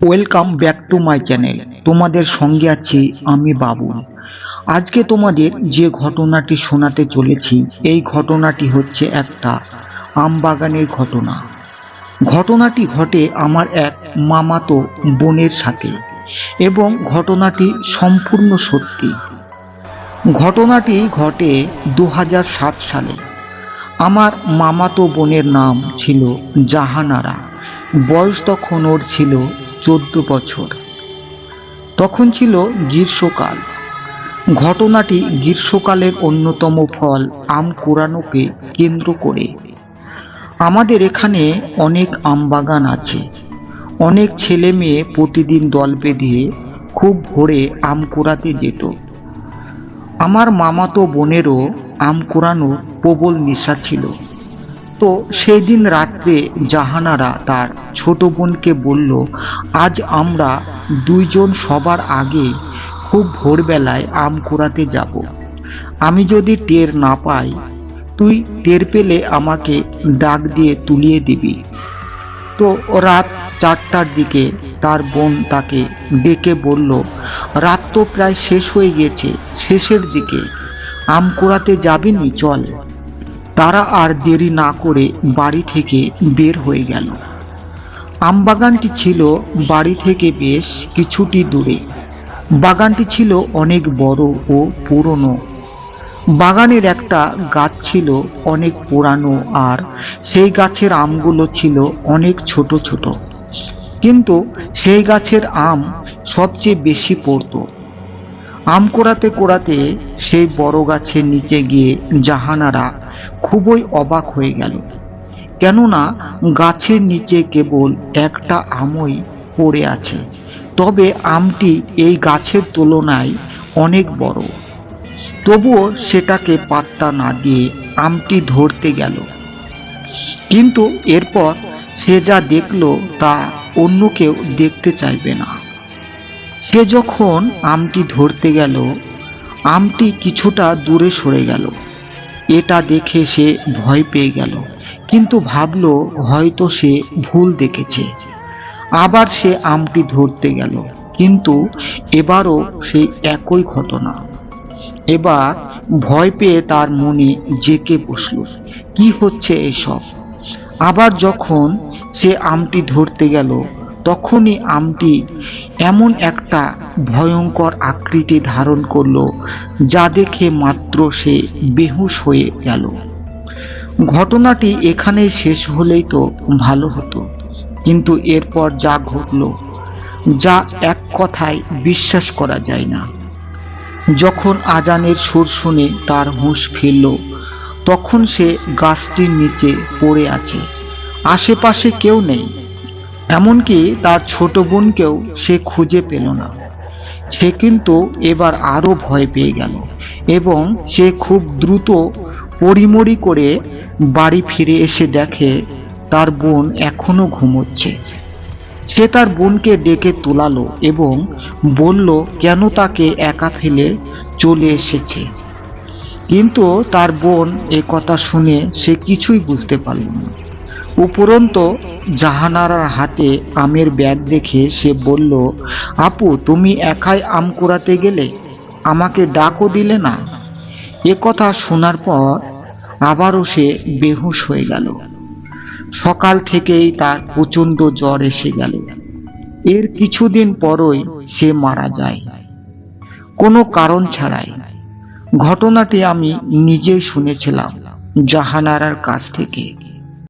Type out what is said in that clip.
Welcome back to my channel. তোমাদের সঙ্গে আছি আমি বাবুল। আজকে তোমাদের যে ঘটনাটি শোনাতে চলেছি, এই ঘটনাটি হচ্ছে একটা আম বাগানের ঘটনা। ঘটনাটি ঘটে আমার এক মামাতো বোনের সাথে এবং ঘটনাটি সম্পূর্ণ সত্যি। ঘটনাটি ঘটে 2007 সালে। আমার মামাতো বোনের নাম ছিল জাহানারা। বয়স তখন ওর ছিল 14 বছর। তখন ছিল গ্রীষ্মকাল। ঘটনাটি গ্রীষ্মকালের অন্যতম ফল আম কুড়ানোকে কেন্দ্র করে। আমাদের এখানে অনেক আম বাগান আছে। অনেক ছেলে মেয়ে প্রতিদিন দল বেঁধে খুব ভোরে আম কুড়াতে যেত। আমার মামাতো বোনেরও আম কুড়ানোর প্রবল নেশা ছিল। তো সেই দিন রাত্রে জাহানারা তার ছোট বোনকে বলল, আজ আমরা দুইজন সবার আগে খুব ভোরবেলায় আম কুড়াতে যাব। আমি যদি টের না পাই, তুই টের পেলে আমাকে ডাক দিয়ে তুলিয়ে দিবি। তো রাত 4টার দিকে তার বোন তাকে ডেকে বলল, রাত তো প্রায় শেষ হয়ে গেছে, শেষের দিকে আম কুড়াতে যাবিনি, চল। তারা আর দেরি না করে বাড়ি থেকে বের হয়ে গেল। আমবাগানটি ছিল বাড়ি থেকে বেশ কিছুটি দূরে। বাগানটি ছিল অনেক বড় ও পুরনো। বাগানের একটা গাছ ছিল অনেক পুরানো, আর সেই গাছের আমগুলো ছিল অনেক ছোট ছোট, কিন্তু সেই গাছের আম সবচেয়ে বেশি পড়তো। আম কোড়াতে কোড়াতে সেই বড় গাছের নিচে গিয়ে জাহানারা খুবই অবাক হয়ে গেল, কেননা গাছের নিচে কেবল একটা আমই পড়ে আছে। তবে আমটি এই গাছের তুলনায় অনেক বড়। তবুও সেটাকে পাত্তা না দিয়ে আমটি ধরতে গেল। কিন্তু এরপর সে যা দেখল তা অন্য কেউ দেখতে চাইবে না। সে যখন আমটি ধরতে গেল, আমটি কিছুটা দূরে সরে গেল। এটা দেখে সে ভয় পেয়ে গেল, কিন্তু ভাবল হয়তো সে ভুল দেখেছে। আবার সে আমটি ধরতে গেল, কিন্তু এবারও সেই একই ঘটনা। এবার ভয় পেয়ে তার মনে জেঁকে বসল, কি হচ্ছে এসব। আবার যখন সে আমটি ধরতে গেল, তখনই আমটি এমন একটা ভয়ঙ্কর আকৃতি ধারণ করলো, যা দেখে মাত্র সে বেহুশ হয়ে গেল। ঘটনাটি এখানেই শেষ হলেই তো ভালো হতো, কিন্তু এরপর যা ঘটলো, যা এক কথায় বিশ্বাস করা যায় না। যখন আজানের সুর শুনে তার হুঁশ ফিরল, তখন সে গাছটির নিচে পড়ে আছে। আশেপাশে কেউ নেই, এমনকি তার ছোট বোনকেও সে খুঁজে পেল না। সে কিন্তু এবার আরো ভয় পেয়ে গেল এবং সে খুব দ্রুত পড়িমড়ি করে বাড়ি ফিরে এসে দেখে তার বোন এখনো ঘুমোচ্ছে। সে তার বোনকে ডেকে তোলালো এবং বলল কেন তাকে একা ফেলে চলে এসেছে। কিন্তু তার বোন এ কথা শুনে সে কিছুই বুঝতে পারল না। উপরন্তু জাহানারার হাতে আমের ব্যাগ দেখে সে বলল, আপু, তুমি একাই আম কুড়াতে গেলে, আমাকে ডাকও দিলে না। এ কথা শোনার পর আবারও সে বেহুশ হয়ে গেল। সকাল থেকেই তার প্রচন্ড জ্বর এসে গেল। এর কিছুদিন পরই সে মারা যায়, কোনো কারণ ছাড়াই। ঘটনাটি আমি নিজেই শুনেছিলাম জাহানারার কাছ থেকে।